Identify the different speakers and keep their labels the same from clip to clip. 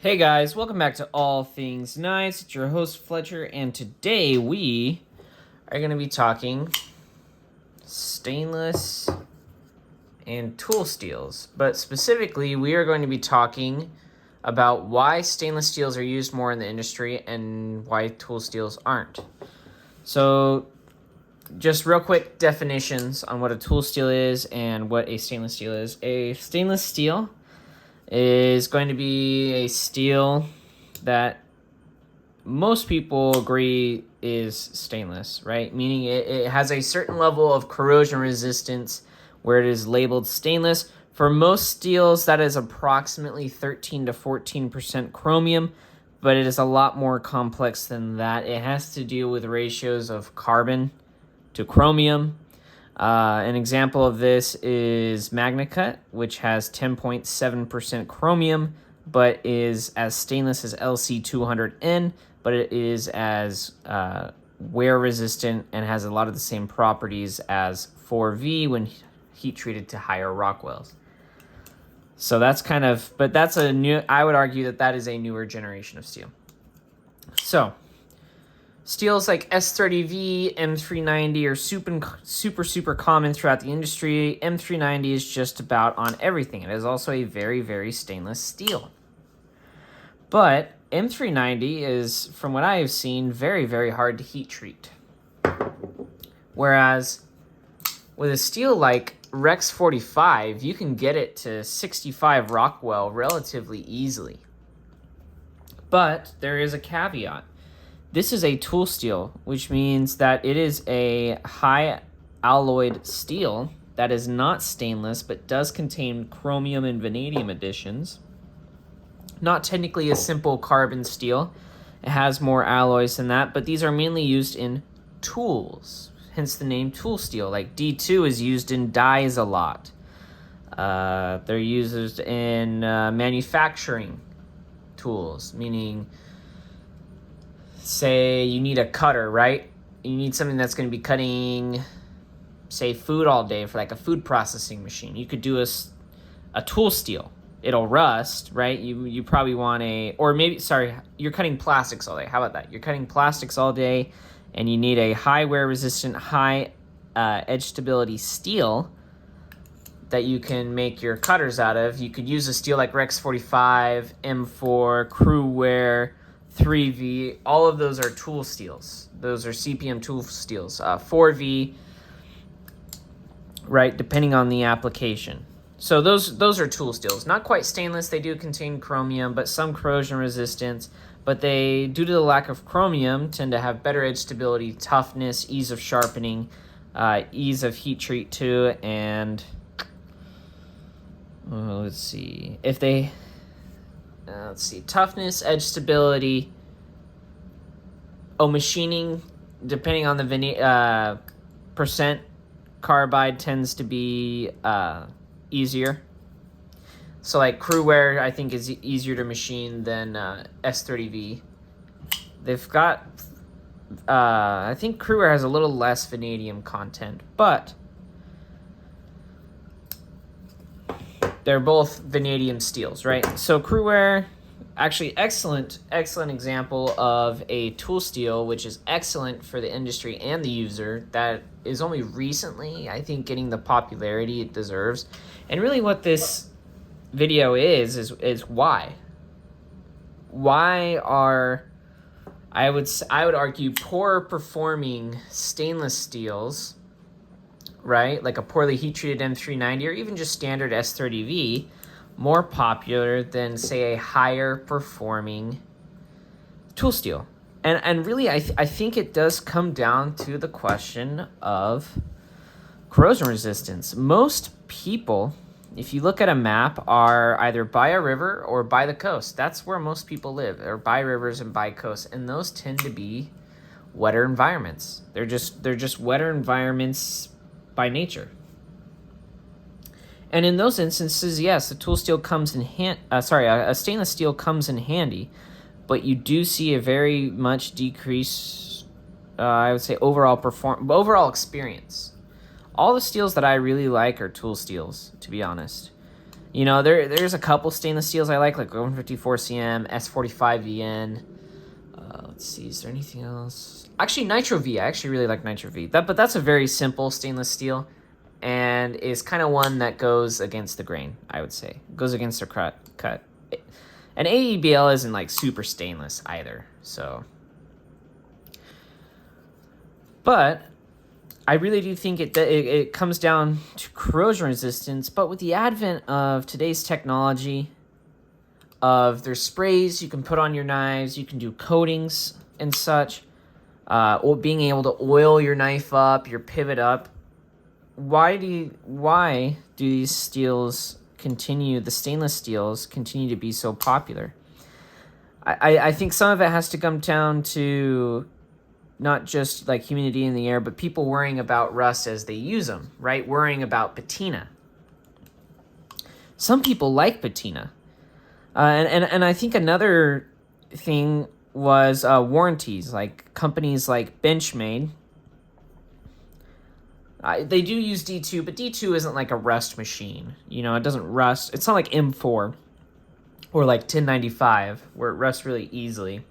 Speaker 1: Hey guys, welcome back to All Things Nice. It's your host Fletcher, and today we are going to be talking stainless and tool steels. But specifically, we are going to be talking about why stainless steels are used more in the industry and why tool steels aren't. So, just real quick definitions on what a tool steel is and what a stainless steel is. A stainless steel is going to be a steel that most people agree is stainless, right? Meaning it has a certain level of corrosion resistance where it is labeled stainless. For most steels, that is approximately 13 to 14% chromium, but it is a lot more complex than that. It has to do with ratios of carbon to chromium. An example of this is MagnaCut, which has 10.7% chromium, but is as stainless as LC200N, but it is as wear resistant and has a lot of the same properties as 4V when heat treated to higher Rockwells. So that's kind of, but that's a new, I would argue that is a newer generation of steel. So steels like S30V, M390 are super common throughout the industry. M390 is just about on everything. It is also a very, very stainless steel. But M390 is, from what I have seen, very, very hard to heat treat. Whereas with a steel like Rex 45, you can get it to 65 Rockwell relatively easily. But there is a caveat. This is a tool steel, which means that it is a high alloyed steel that is not stainless but does contain chromium and vanadium additions. Not technically a simple carbon steel. It has more alloys than that, but these are mainly used in tools, hence the name tool steel. Like D2 is used in dies a lot. They're used in manufacturing tools, meaning say you need a cutter, right? You need something that's going to be cutting, say, food all day for like a food processing machine. You could do a tool steel. It'll rust, right? You probably want you're cutting plastics all day. How about that? You're cutting plastics all day and you need a high wear resistant, high edge stability steel that you can make your cutters out of. You could use a steel like Rex 45, M4, Crewware, 3V, all of those are tool steels. Those are CPM tool steels. 4V, right, depending on the application. So those are tool steels. Not quite stainless. They do contain chromium, but some corrosion resistance. But they, due to the lack of chromium, tend to have better edge stability, toughness, ease of sharpening, ease of heat treat too, and let's see. Toughness, edge stability. Machining, depending on the percent, carbide tends to be easier. So like Crewware, I think, is easier to machine than S30V. They've got, I think Crewware has a little less vanadium content, but they're both vanadium steels, right? So Crewware, actually excellent example of a tool steel, which is excellent for the industry and the user, that is only recently, I think, getting the popularity it deserves. And really what this video is why are, I would argue, poor performing stainless steels, right, like a poorly heat treated M390 or even just standard S30V, more popular than, say, a higher performing tool steel. And really, I think it does come down to the question of corrosion resistance. Most people, if you look at a map, are either by a river or by the coast. That's where most people live, or by rivers and by coasts, and those tend to be wetter environments. They're just wetter environments by nature. And in those instances, yes, a tool steel comes in a stainless steel comes in handy, but you do see a very much decrease, I would say, overall experience. All the steels that I really like are tool steels, to be honest. There's a couple stainless steels I like 154CM, S45VN. Let's see, is there anything else? Actually, Nitro V. I actually really like Nitro V. But that's a very simple stainless steel, and is kind of one that goes against the grain, I would say. Goes against the cut. And AEBL isn't like super stainless either, so. But I really do think it comes down to corrosion resistance. But with the advent of today's technology, there's sprays you can put on your knives, you can do coatings and such, or being able to oil your knife up, your pivot up. Why do these steels the stainless steels continue to be so popular? I think some of it has to come down to not just like humidity in the air, but people worrying about rust as they use them, right? Worrying about patina. Some people like patina. And I think another thing was warranties, like companies like Benchmade. They do use D2, but D2 isn't like a rust machine. It doesn't rust. It's not like M4 or like 1095 where it rusts really easily.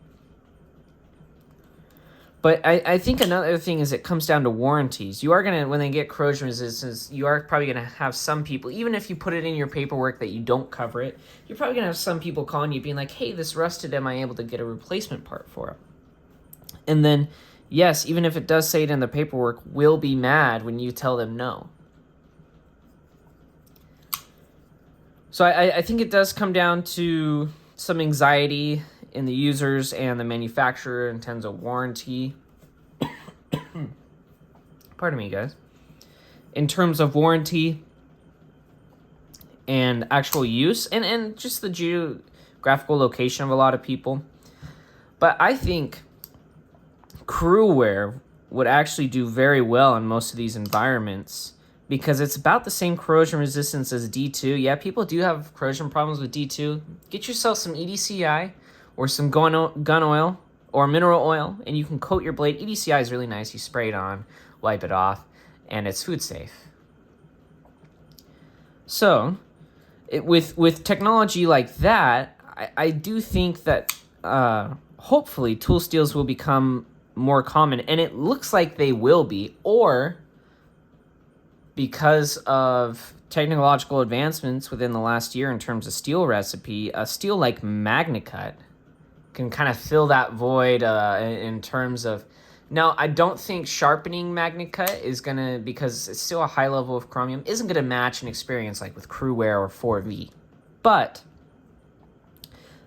Speaker 1: But I think another thing is it comes down to warranties. You are going to, when they get corrosion resistance, you are probably going to have some people, even if you put it in your paperwork that you don't cover it, you're probably going to have some people calling you being like, hey, this rusted, am I able to get a replacement part for it? And then, yes, even if it does say it in the paperwork, will be mad when you tell them no. So I think it does come down to some anxiety in the users and the manufacturer in terms of warranty. Pardon me, guys. In terms of warranty and actual use and just the geographical location of a lot of people. But I think crew wear would actually do very well in most of these environments because it's about the same corrosion resistance as D2. Yeah, people do have corrosion problems with D2. Get yourself some EDCI or some gun oil or mineral oil, and you can coat your blade. EDCI is really nice. You spray it on, wipe it off, and it's food safe. So, with technology like that, I do think that hopefully tool steels will become more common, and it looks like they will be, or because of technological advancements within the last year in terms of steel recipe, a steel like MagnaCut can kind of fill that void in terms of. Now, I don't think sharpening MagnaCut is going to, because it's still a high level of chromium, isn't going to match an experience like with Crewwear or 4V. But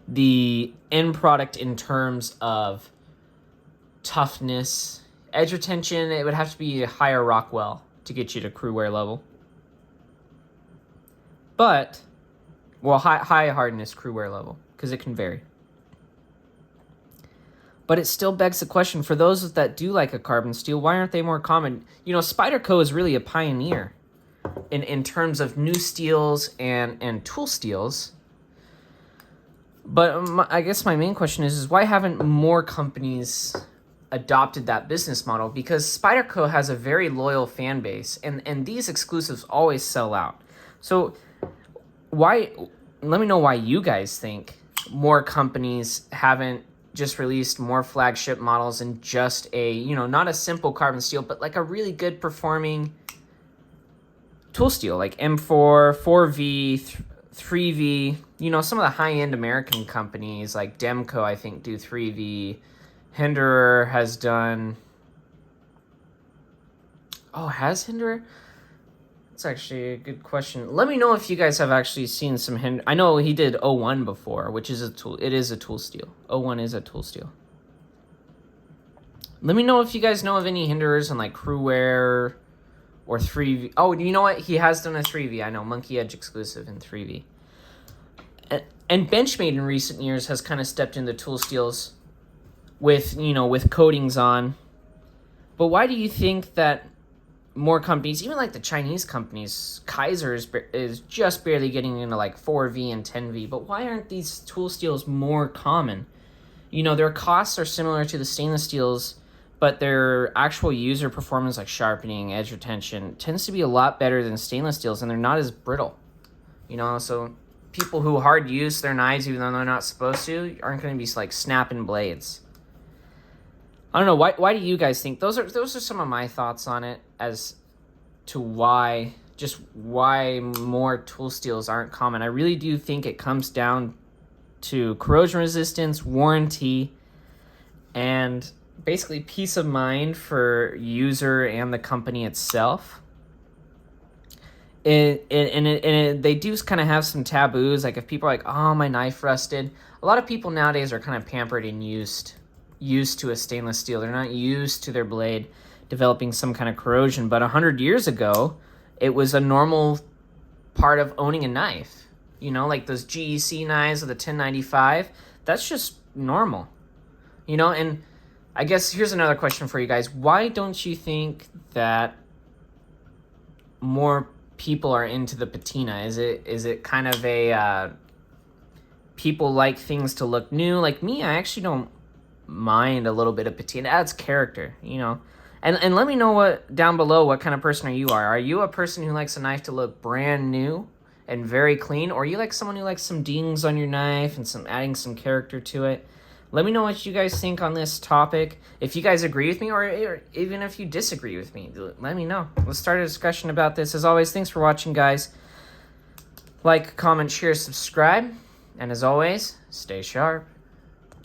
Speaker 1: the end product in terms of toughness, edge retention, it would have to be a higher Rockwell to get you to Crewwear level. But, well, high hardness Crewwear level, because it can vary. But it still begs the question, for those that do like a carbon steel, why aren't they more common? Spyderco is really a pioneer in terms of new steels and tool steels. But I guess my main question is why haven't more companies adopted that business model? Because Spyderco has a very loyal fan base, and these exclusives always sell out. So let me know why you guys think more companies haven't just released more flagship models and just not a simple carbon steel, but like a really good performing tool steel, like M4, 4V, 3V. Some of the high-end American companies like Demco, I think, do 3V. Hinderer has done. Oh, has Hinderer? That's actually a good question. Let me know if you guys have actually seen some Hinderer. I know he did 01 before, which is a tool. It is a tool steel. 01 is a tool steel. Let me know if you guys know of any Hinderers in like Crewwear or 3V. Oh, you know what? He has done a 3V. I know, Monkey Edge exclusive in 3V. And Benchmade in recent years has kind of stepped into tool steels with coatings on. But why do you think that more companies, even like the Chinese companies, Kaiser is just barely getting into like 4V and 10V, but why aren't these tool steels more common? Their costs are similar to the stainless steels, but their actual user performance, like sharpening, edge retention, tends to be a lot better than stainless steels, and they're not as brittle. You know, so people who hard use their knives even though they're not supposed to aren't going to be like snapping blades. I don't know, why do you guys think? Those are some of my thoughts on it as to why more tool steels aren't common. I really do think it comes down to corrosion resistance, warranty, and basically peace of mind for user and the company itself. They do kind of have some taboos. Like if people are like, oh, my knife rusted. A lot of people nowadays are kind of pampered and used to a stainless steel. They're not used to their blade developing some kind of corrosion. But 100 years ago, it was a normal part of owning a knife. You know, like those GEC knives with the 1095. That's just normal. You know, and I guess here's another question for you guys. Why don't you think that more people are into the patina? Is it kind of a people like things to look new? Like me, I actually don't mind a little bit of patina. It adds character, you know. And let me know down below what kind of person are you are. Are you a person who likes a knife to look brand new and very clean, or are you like someone who likes some dings on your knife and adding some character to it? Let me know what you guys think on this topic. If you guys agree with me, or even if you disagree with me, let me know. Let's start a discussion about this. As always, thanks for watching, guys. Like, comment, share, subscribe. And as always, stay sharp.